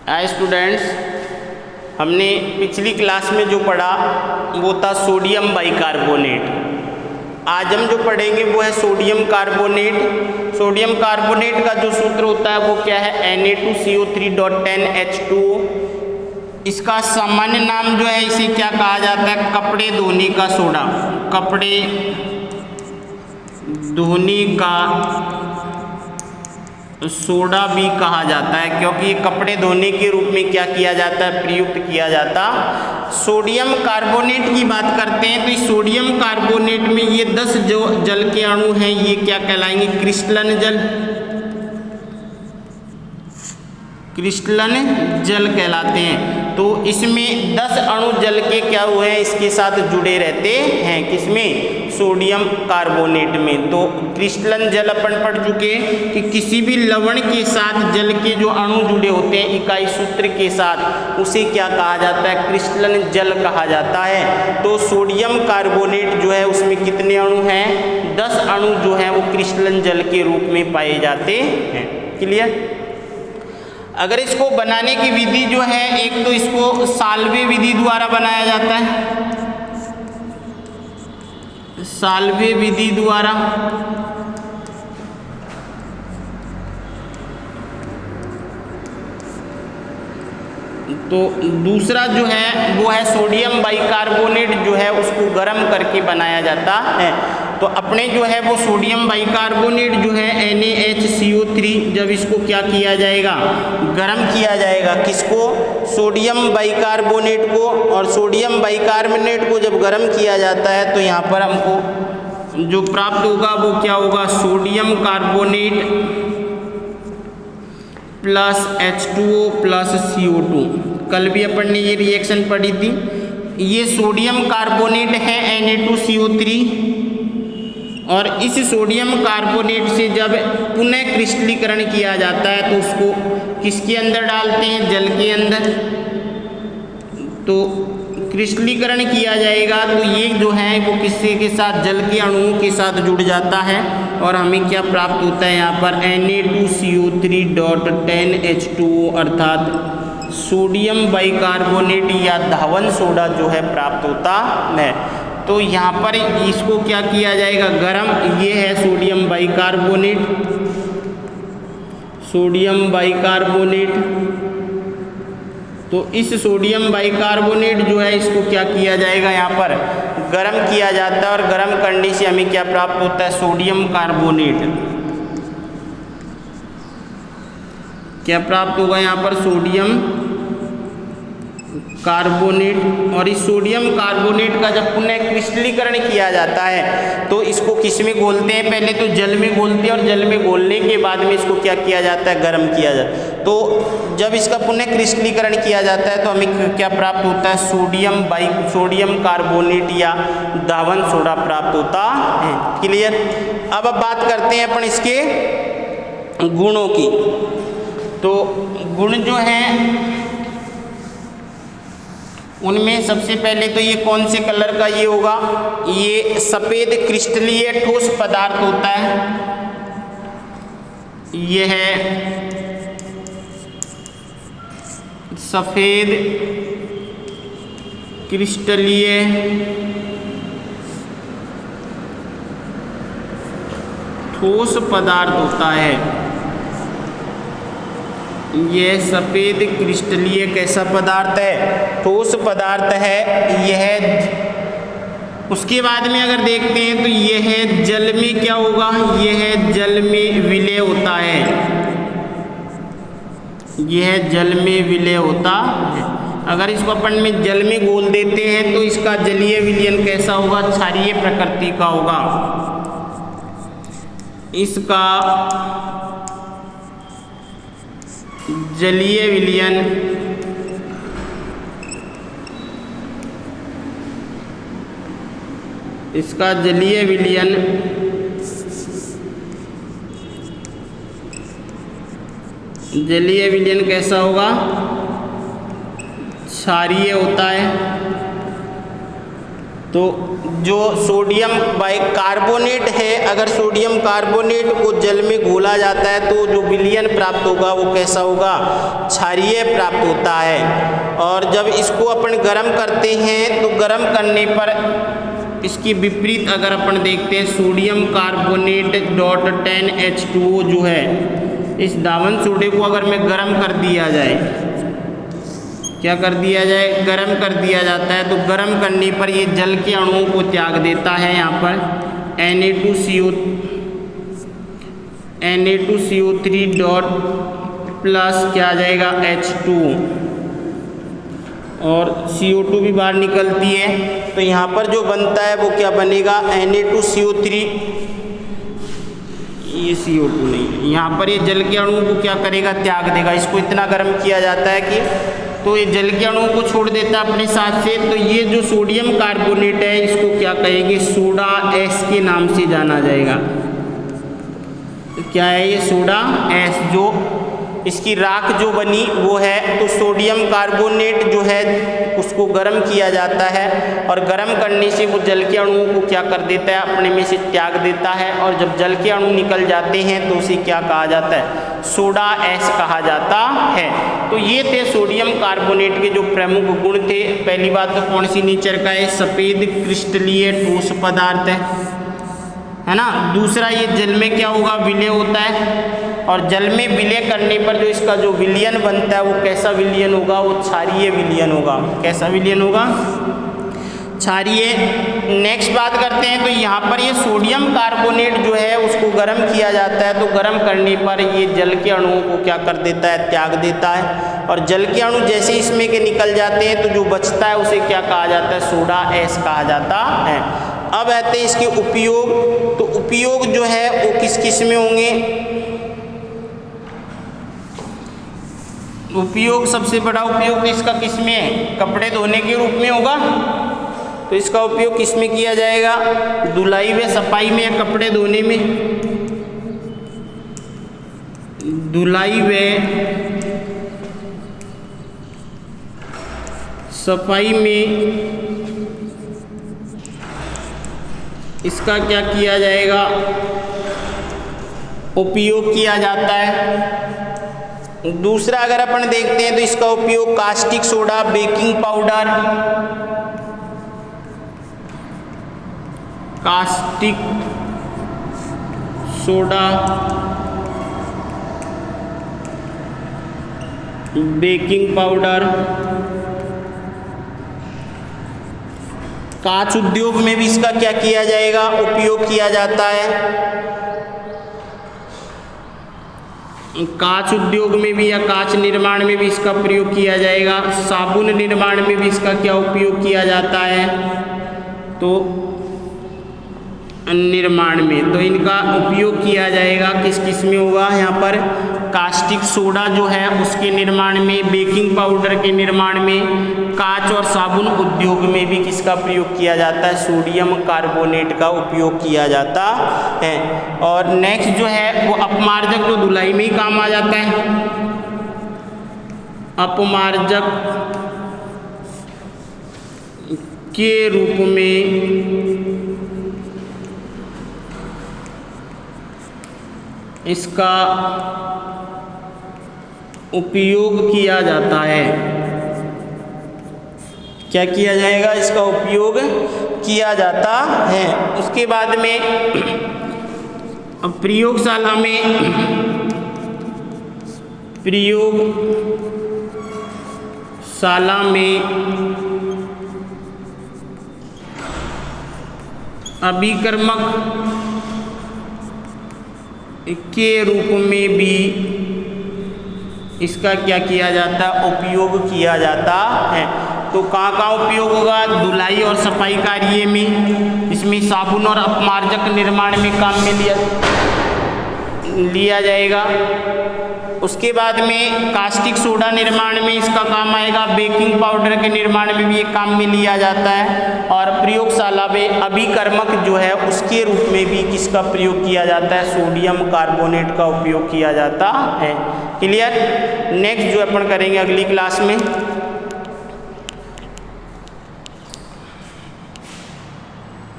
Hi students, हमने पिछली class में जो पढ़ा वो था सोडियम बाइकार्बोनेट। आज हम जो पढ़ेंगे वो है सोडियम कार्बोनेट। सोडियम कार्बोनेट का जो सूत्र होता है वो क्या है, Na2CO3.10H2O। इसका सामान्य नाम जो है इसे क्या कहा जाता है, कपड़े धोने का सोडा। कपड़े धोने का सोडा भी कहा जाता है, क्योंकि ये कपड़े धोने के रूप में क्या किया जाता है, प्रयुक्त किया जाता। सोडियम कार्बोनेट की बात करते हैं तो इस सोडियम कार्बोनेट में ये 10 जो जल के अणु हैं ये क्या कहलाएंगे, क्रिस्टलन जल। क्रिस्टलन जल कहलाते हैं। तो इसमें 10 अणु जल के क्या हुए हैं, इसके साथ जुड़े रहते हैं। किसमें, सोडियम कार्बोनेट में। तो क्रिस्टलन जल अपन पढ़ चुके हैं कि किसी भी लवण के साथ जल के जो अणु जुड़े होते हैं इकाई सूत्र के साथ, उसे क्या कहा जाता है, क्रिस्टलन जल कहा जाता है। तो सोडियम कार्बोनेट जो है उसमें कितने अणु हैं, 10 अणु जो हैं वो क्रिस्टलन जल के रूप में पाए जाते हैं। क्लियर। अगर इसको बनाने की विधि जो है, एक तो इसको साल्वे विधि द्वारा बनाया जाता है। साल्वे विधि द्वारा, तो दूसरा जो है वो है सोडियम बाइकार्बोनेट जो है उसको गर्म करके बनाया जाता है। तो अपने जो है वो सोडियम बाइकार्बोनेट जो है NaHCO3, जब इसको क्या किया जाएगा, गर्म किया जाएगा। किसको, सोडियम बाइकार्बोनेट को। और सोडियम बाइकार्बोनेट को जब गर्म किया जाता है तो यहाँ पर हमको जो प्राप्त होगा वो क्या होगा, sodium carbonate plus H2O plus CO2। कल भी अपन ने ये रिएक्शन पढ़ी थी। ये सोडियम कार्बोनेट है Na2CO3, और इस सोडियम कार्बोनेट से जब पुनः क्रिस्टलीकरण किया जाता है तो उसको किसके अंदर डालते हैं, जल के अंदर। तो क्रिस्टलीकरण किया जाएगा तो ये जो है वो किससे के साथ, जल के अणुओं के साथ जुड़ जाता है, और हमें क्या प्राप्त होता है यहाँ पर, Na2CO3.10H2O अर्थात सोडियम बाइकार्बोनेट या धावन सोडा जो है प्राप्त होता है। तो यहाँ पर इसको क्या किया जाएगा, गरम। ये है सोडियम बाइकार्बोनेट। सोडियम बाइकार्बोनेट, तो इस सोडियम बाइकार्बोनेट जो है इसको क्या किया जाएगा, यहाँ पर गरम किया जाता है, और गरम करने से हमें क्या प्राप्त होता है, सोडियम कार्बोनेट। क्या प्राप्त होगा यहाँ पर, सोडियम कार्बोनेट। और इस सोडियम कार्बोनेट का जब पुनः क्रिस्टलीकरण किया जाता है तो इसको किस में घोलते हैं, पहले तो जल में घोलते हैं, और जल में घोलने के बाद में इसको क्या किया जाता है, गर्म किया जाता है। तो जब इसका पुनः क्रिस्टलीकरण किया जाता है तो हमें क्या प्राप्त होता है, सोडियम कार्बोनेट या धावन सोडा प्राप्त होता है। क्लियर। अब बात करते हैं अपन इसके गुणों की। तो गुण जो हैं उनमें सबसे पहले तो ये कौन से कलर का ये होगा, ये सफ़ेद क्रिस्टलीय ठोस पदार्थ होता है। ये है सफ़ेद क्रिस्टलीय ठोस पदार्थ होता है। यह सफ़ेद क्रिस्टलीय कैसा पदार्थ है, ठोस पदार्थ है यह। उसके बाद में अगर देखते हैं तो यह जल में क्या होगा, यह जल में विलय होता है। यह जल में विलय होता है। अगर इसको अपन में जल में घोल देते हैं तो इसका जलीय विलयन कैसा होगा, क्षारीय प्रकृति का होगा। इसका जलीय विलयन जलीय विलयन कैसा होगा, क्षारीय होता है। तो जो सोडियम बाइकार्बोनेट है, अगर सोडियम कार्बोनेट को जल में घोला जाता है तो जो विलयन प्राप्त होगा वो कैसा होगा, क्षारीय प्राप्त होता है। और जब इसको अपन गर्म करते हैं तो गर्म करने पर इसकी विपरीत अगर अपन देखते हैं सोडियम कार्बोनेट डॉट 10H2O जो है, इस दावन सोडे को अगर में गर्म कर दिया जाए, क्या कर दिया जाए, गर्म कर दिया जाता है, तो गर्म करने पर ये जल के अणुओं को त्याग देता है। यहाँ पर Na2CO3 डॉट प्लस क्या आ जाएगा H2 और CO2 भी बाहर निकलती है। तो यहाँ पर जो बनता है वो क्या बनेगा, Na2CO3, ये CO2 नहीं, यहाँ पर ये जल के अणुओं को क्या करेगा, त्याग देगा। इसको इतना गर्म किया जाता है कि तो ये जल के अणुओं को छोड़ देता है अपने साथ से। तो ये जो सोडियम कार्बोनेट है इसको क्या कहेंगे, सोडा एस के नाम से जाना जाएगा। तो क्या है ये सोडा एस, जो इसकी राख जो बनी वो है, तो सोडियम कार्बोनेट जो है उसको गर्म किया जाता है और गर्म करने से वो जल के अणुओं को क्या कर देता है, अपने में से त्याग देता है। और जब जल के अणु निकल जाते हैं तो उसे क्या कहा जाता है, सोडा एस कहा जाता है। तो ये थे सोडियम कार्बोनेट के जो प्रमुख गुण थे। पहली बात तो कौन सी नेचर का है, सफ़ेद क्रिस्टलीय ठोस पदार्थ है ना। दूसरा, ये जल में क्या होगा, विलय होता है और जल में विलय करने पर जो इसका जो विलयन बनता है वो कैसा विलयन होगा, वो क्षारीय विलयन होगा। कैसा विलयन होगा, क्षारीय। नेक्स्ट बात करते हैं, तो यहाँ पर ये सोडियम कार्बोनेट जो है उसको गर्म किया जाता है, तो गर्म करने पर ये जल के अणुओं को क्या कर देता है, त्याग देता है। और जल के अणु जैसे इसमें के निकल जाते हैं तो जो बचता है उसे क्या कहा जाता है, सोडा एस कहा जाता है। अब आते हैं इसके उपयोग। तो उपयोग जो है वो किस किस में होंगे, उपयोग सबसे बड़ा उपयोग इसका किस में है, कपड़े धोने के रूप में होगा। तो इसका उपयोग किस में किया जाएगा, धुलाई व सफाई में या कपड़े धोने में, धुलाई व सफाई में इसका क्या किया जाएगा, उपयोग किया जाता है। दूसरा अगर अपन देखते हैं तो इसका उपयोग caustic soda, baking powder, caustic soda, baking powder, कांच उद्योग में भी इसका क्या किया जाएगा, उपयोग किया जाता है। कांच उद्योग में भी या कांच निर्माण में भी इसका प्रयोग किया जाएगा। साबुन निर्माण में भी इसका क्या उपयोग किया जाता है, तो निर्माण में, तो इनका उपयोग किया जाएगा किस किस में होगा, यहाँ पर कास्टिक सोडा जो है उसके निर्माण में, बेकिंग पाउडर के निर्माण में, कांच और साबुन उद्योग में भी किसका प्रयोग किया जाता है, सोडियम कार्बोनेट का उपयोग किया जाता है। और नेक्स्ट जो है वो अपमार्जक, जो धुलाई में ही काम आ जाता है। अपमार्जक के रूप में इसका उपयोग किया जाता है। क्या किया जाएगा, इसका उपयोग किया जाता है। उसके बाद में प्रयोगशाला में अभिकर्मक के रूप में भी इसका क्या किया जाता है, उपयोग किया जाता है। तो कहाँ उपयोग होगा, धुलाई और सफाई कार्य में, इसमें साबुन और अपमार्जक निर्माण में काम में लिया जाएगा। उसके बाद में कास्टिक सोडा निर्माण में इसका काम आएगा, बेकिंग पाउडर के निर्माण में भी ये काम में लिया जाता है। और प्रयोगशाला में अभिकर्मक जो है उसके रूप में भी किसका प्रयोग किया जाता है, सोडियम कार्बोनेट का उपयोग किया जाता है। क्लियर। नेक्स्ट जो अपन करेंगे अगली क्लास में